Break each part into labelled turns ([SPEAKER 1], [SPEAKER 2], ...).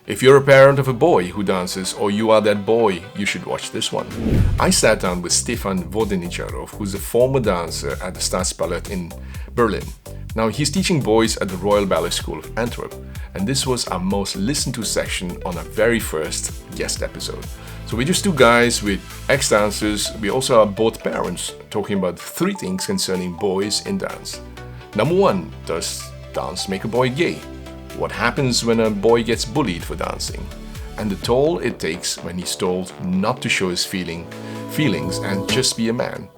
[SPEAKER 1] If you're a parent of a boy who dances or you are that boy, you should watch this one. I sat down with Stefan Vodeničarov, who's a former dancer at the Ballet in Berlin. Now he's teaching boys at the Royal Ballet School of Antwerp, and this was our most listened to section on our very first guest episode. So we're just two guys with ex-dancers. We also are both parents talking about 3 things concerning boys in dance. Number 1, does dance make a boy gay? What happens when a boy gets bullied for dancing? And the toll it takes when he's told not to show his feelings and just be a man.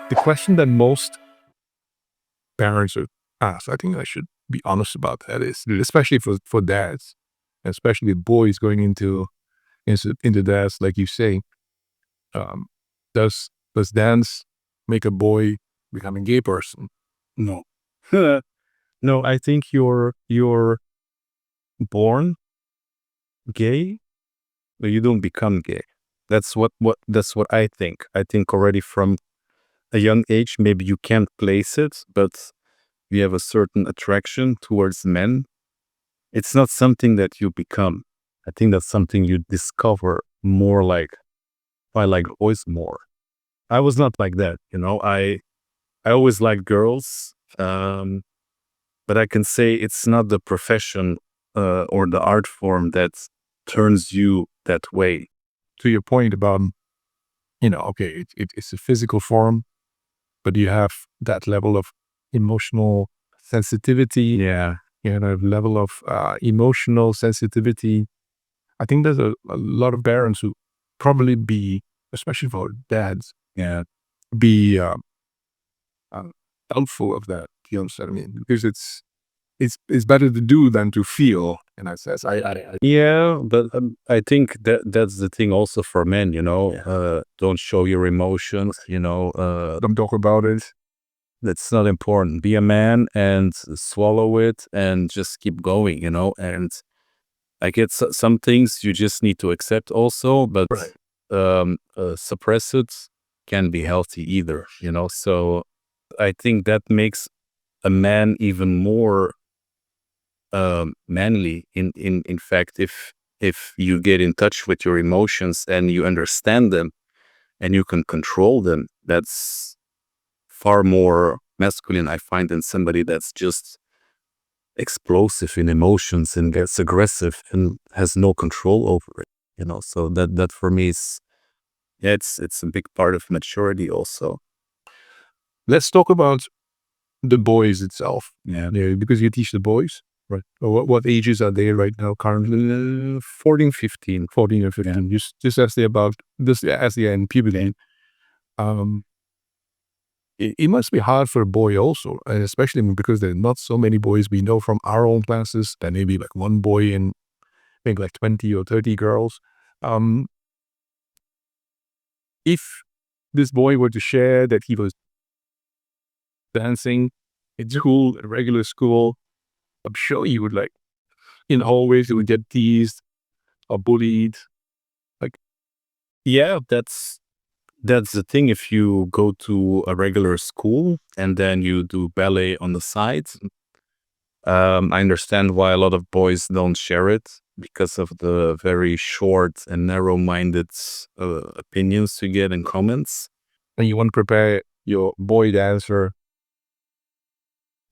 [SPEAKER 2] The question that most parents are asked, I think I should be honest about that, is especially for dads, especially boys going into dance, like you say, does dance make a boy become a gay person?
[SPEAKER 3] No. No, I think you're born gay, but you don't become gay. That's what I think. I think already from a young age, maybe you can't place it, but you have a certain attraction towards men. It's not something that you become. I think that's something you discover more, like I like boys more. I was not like that, I always liked girls, but I can say it's not the profession or the art form that turns you that way.
[SPEAKER 2] To your point about, okay, it's a physical form, but you have that level of emotional sensitivity.
[SPEAKER 3] Yeah.
[SPEAKER 2] Level of emotional sensitivity. I think there's a lot of parents who probably be, especially for dads, be doubtful of that. You understand what I mean? Because it's better to do than to feel. And I says,
[SPEAKER 3] Yeah, but I think that's the thing also for men. Don't show your emotions.
[SPEAKER 2] Don't talk about it.
[SPEAKER 3] That's not important. Be a man and swallow it and just keep going. And I get some things you just need to accept also, but suppress it can be healthy either. So I think that makes a man even more manly. In fact, if you get in touch with your emotions and you understand them and you can control them, that's far more masculine, I find, than somebody that's just explosive in emotions and gets aggressive and has no control over it. So that for me is, it's a big part of maturity also.
[SPEAKER 2] Let's talk about the boys itself.
[SPEAKER 3] Yeah.
[SPEAKER 2] Because you teach the boys, right? What ages are they right now currently?
[SPEAKER 3] 14, 15.
[SPEAKER 2] 14 or 15.
[SPEAKER 3] Yeah.
[SPEAKER 2] Just as they're in puberty. It must be hard for a boy also, and especially because there are not so many boys we know from our own classes. There may be like one boy in, I think, like 20 or 30 girls. If this boy were to share that he was dancing in school, at regular school, I'm sure he would, like, in hallways, he would get teased or bullied.
[SPEAKER 3] Yeah, that's the thing. If you go to a regular school and then you do ballet on the side, I understand why a lot of boys don't share it, because of the very short and narrow-minded opinions you get in comments.
[SPEAKER 2] And you want to prepare your boy dancer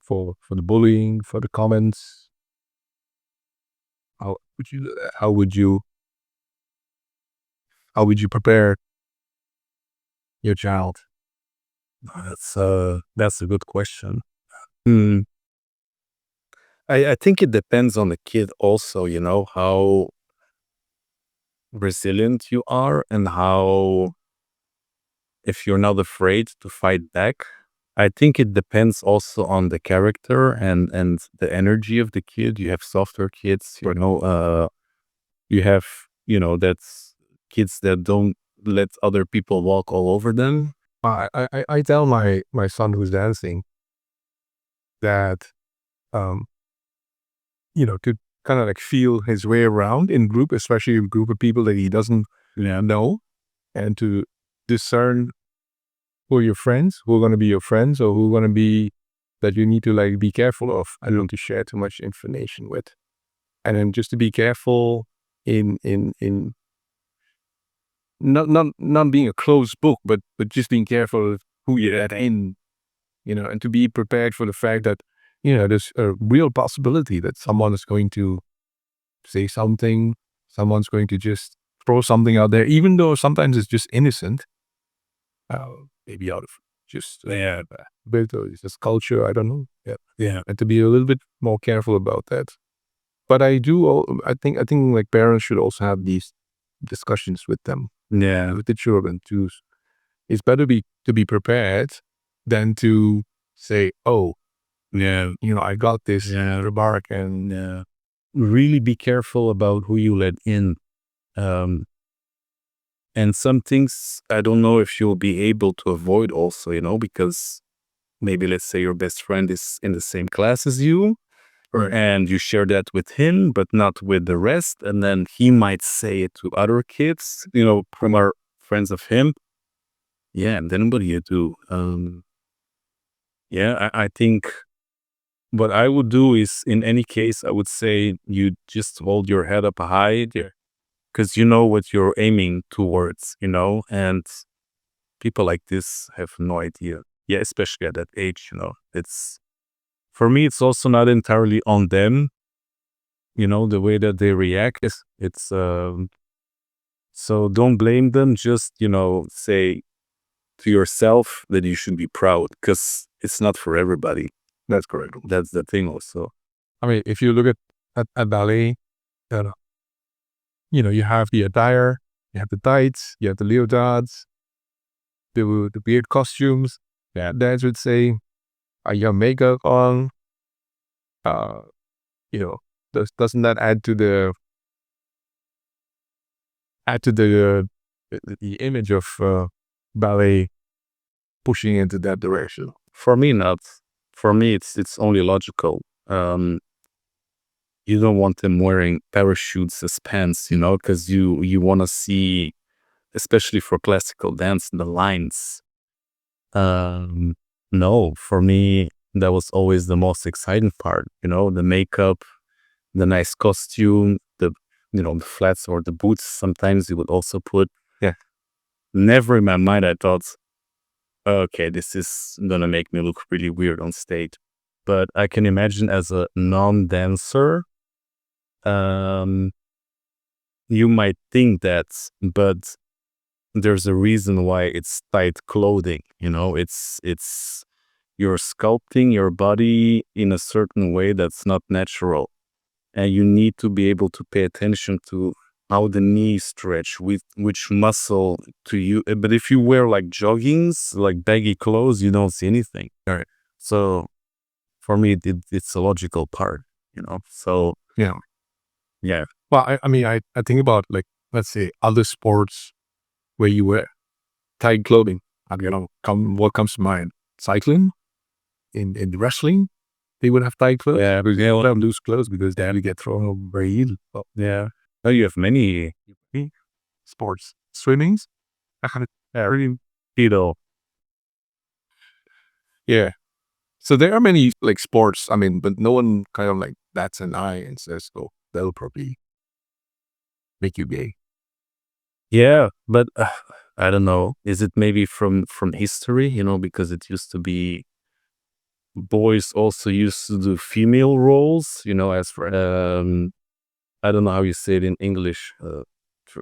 [SPEAKER 2] for the bullying, for the comments. How would you prepare your child?
[SPEAKER 3] That's a good question. I think it depends on the kid also, how resilient you are and how, if you're not afraid to fight back. I think it depends also on the character and the energy of the kid. You have softer kids, you have, that's kids that don't let other people walk all over them.
[SPEAKER 2] I tell my son who's dancing that, to kind of like feel his way around in group, especially a group of people that he doesn't know, and to discern who are your friends, who are going to be your friends, or who are going to be that you need to like be careful of. I don't want to share too much information with, and then just to be careful in not being a closed book, but just being careful of who you let in, and to be prepared for the fact that there's a real possibility that someone is going to say something, someone's going to just throw something out there, even though sometimes it's just innocent, maybe out of just bit or it's just culture, I don't know. Yeah, and to be a little bit more careful about that. But I think like parents should also have these discussions with them, with the children too. It's better to be prepared than to say, oh, I got this remark, and
[SPEAKER 3] Really be careful about who you let in. And some things I don't know if you'll be able to avoid also, because maybe let's say your best friend is in the same class as you,
[SPEAKER 2] Right.
[SPEAKER 3] and you share that with him, but not with the rest. And then he might say it to other kids, from our friends of him. Yeah, and then what do you do? I think what I would do is, in any case, I would say you just hold your head up high, because you know what you're aiming towards, and people like this have no idea. Yeah, especially at that age, it's, for me, it's also not entirely on them, the way that they react. It's so don't blame them. Just, say to yourself that you should be proud, because it's not for everybody.
[SPEAKER 2] that's correct.
[SPEAKER 3] That's the thing also.
[SPEAKER 2] I mean, if you look at ballet, uh, you have the attire, you have the tights, you have the leotards, the weird costumes. Yeah, dads would say, you have makeup on. Uh, doesn't that add to the image of ballet pushing into that direction?
[SPEAKER 3] For me, not. For me, it's only logical. You don't want them wearing parachutes as pants, because you want to see, especially for classical dance, the lines. No, for me, that was always the most exciting part. The makeup, the nice costume, the flats or the boots. Sometimes you would also put.
[SPEAKER 2] Yeah.
[SPEAKER 3] Never in my mind I thought, okay, this is gonna make me look really weird on stage. But I can imagine, as a non-dancer, um, you might think that, but there's a reason why it's tight clothing. It's you're sculpting your body in a certain way that's not natural, and you need to be able to pay attention to how the knees stretch, with which muscle to you. But if you wear like joggings, like baggy clothes, you don't see anything.
[SPEAKER 2] All right.
[SPEAKER 3] So for me, it's a logical part, So
[SPEAKER 2] Yeah.
[SPEAKER 3] yeah,
[SPEAKER 2] Well, I mean, I think about, like, let's say other sports where you wear tight clothing. What comes to mind? Cycling, in wrestling, they would have tight clothes.
[SPEAKER 3] Yeah.
[SPEAKER 2] Because they don't have loose clothes because they have get thrown over very easily. Well,
[SPEAKER 3] yeah. Oh, you have many
[SPEAKER 2] sports, swimmings, that kind of really,
[SPEAKER 3] keto.
[SPEAKER 2] yeah. So there are many like sports. I mean, but no one kind of like bats an eye and says, "Oh, that'll probably make you gay."
[SPEAKER 3] Yeah, but I don't know. Is it maybe from history? Because it used to be boys also used to do female roles. As for I don't know how you say it in English.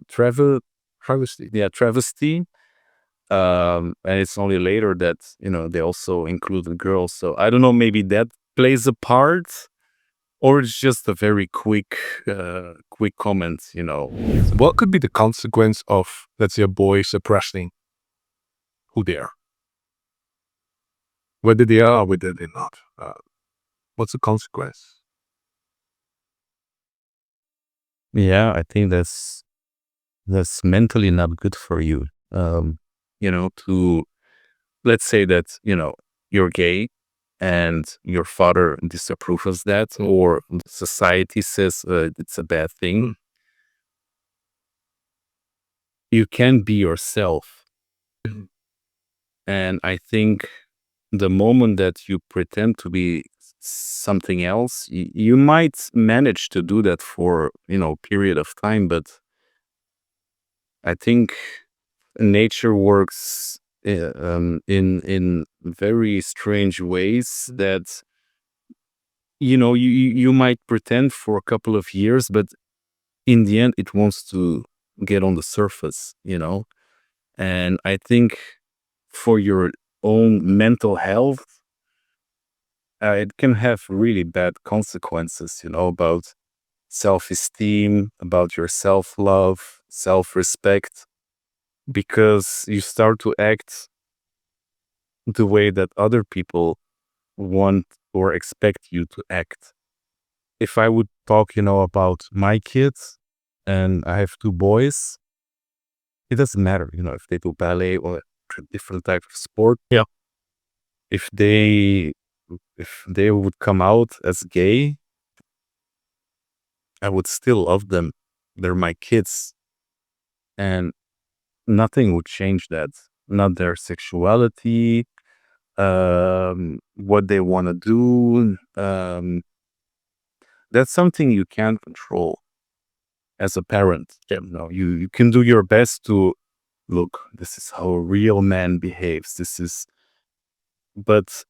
[SPEAKER 2] Travesty.
[SPEAKER 3] Yeah, travesty. And it's only later that they also included girls. So I don't know. Maybe that plays a part, or it's just a very quick comment.
[SPEAKER 2] What could be the consequence of, let's say, a boy suppressing who they are, whether they are or whether they're not? What's the consequence?
[SPEAKER 3] Yeah, I think that's mentally not good for you. To, let's say that you're gay, and your father disapproves that, or society says it's a bad thing. You can be yourself. And I think the moment that you pretend to be something else, you might manage to do that for, period of time, but I think nature works in very strange ways that you might pretend for a couple of years, but in the end it wants to get on the surface. And I think for your own mental health, it can have really bad consequences, about self-esteem, about your self-love, self-respect, because you start to act the way that other people want or expect you to act. If I would talk, about my kids, and I have two boys, it doesn't matter, if they do ballet or different type of sport.
[SPEAKER 2] Yeah.
[SPEAKER 3] If they would come out as gay, I would still love them. They're my kids, and nothing would change that. Not their sexuality, what they want to do. That's something you can't control as a parent.
[SPEAKER 2] Yeah.
[SPEAKER 3] You can do your best to look. This is how a real man behaves. But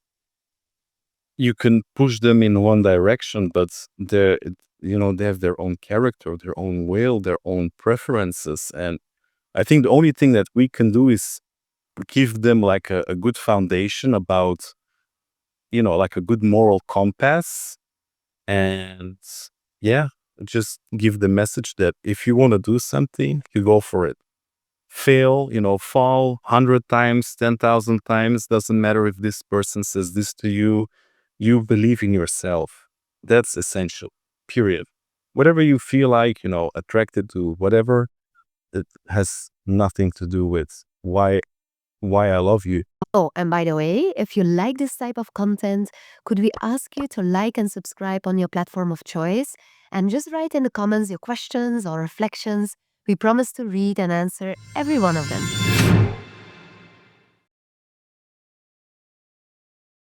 [SPEAKER 3] you can push them in one direction, but they have their own character, their own will, their own preferences, and I think the only thing that we can do is give them like a good foundation about, like a good moral compass, and yeah, just give the message that if you want to do something, you go for it. Fail, fall 100 times, 10,000 times, doesn't matter if this person says this to you. You believe in yourself. That's essential, period. Whatever you feel like, attracted to whatever, it has nothing to do with why I love you.
[SPEAKER 4] Oh, and by the way, if you like this type of content, could we ask you to like and subscribe on your platform of choice? And just write in the comments your questions or reflections. We promise to read and answer every one of them.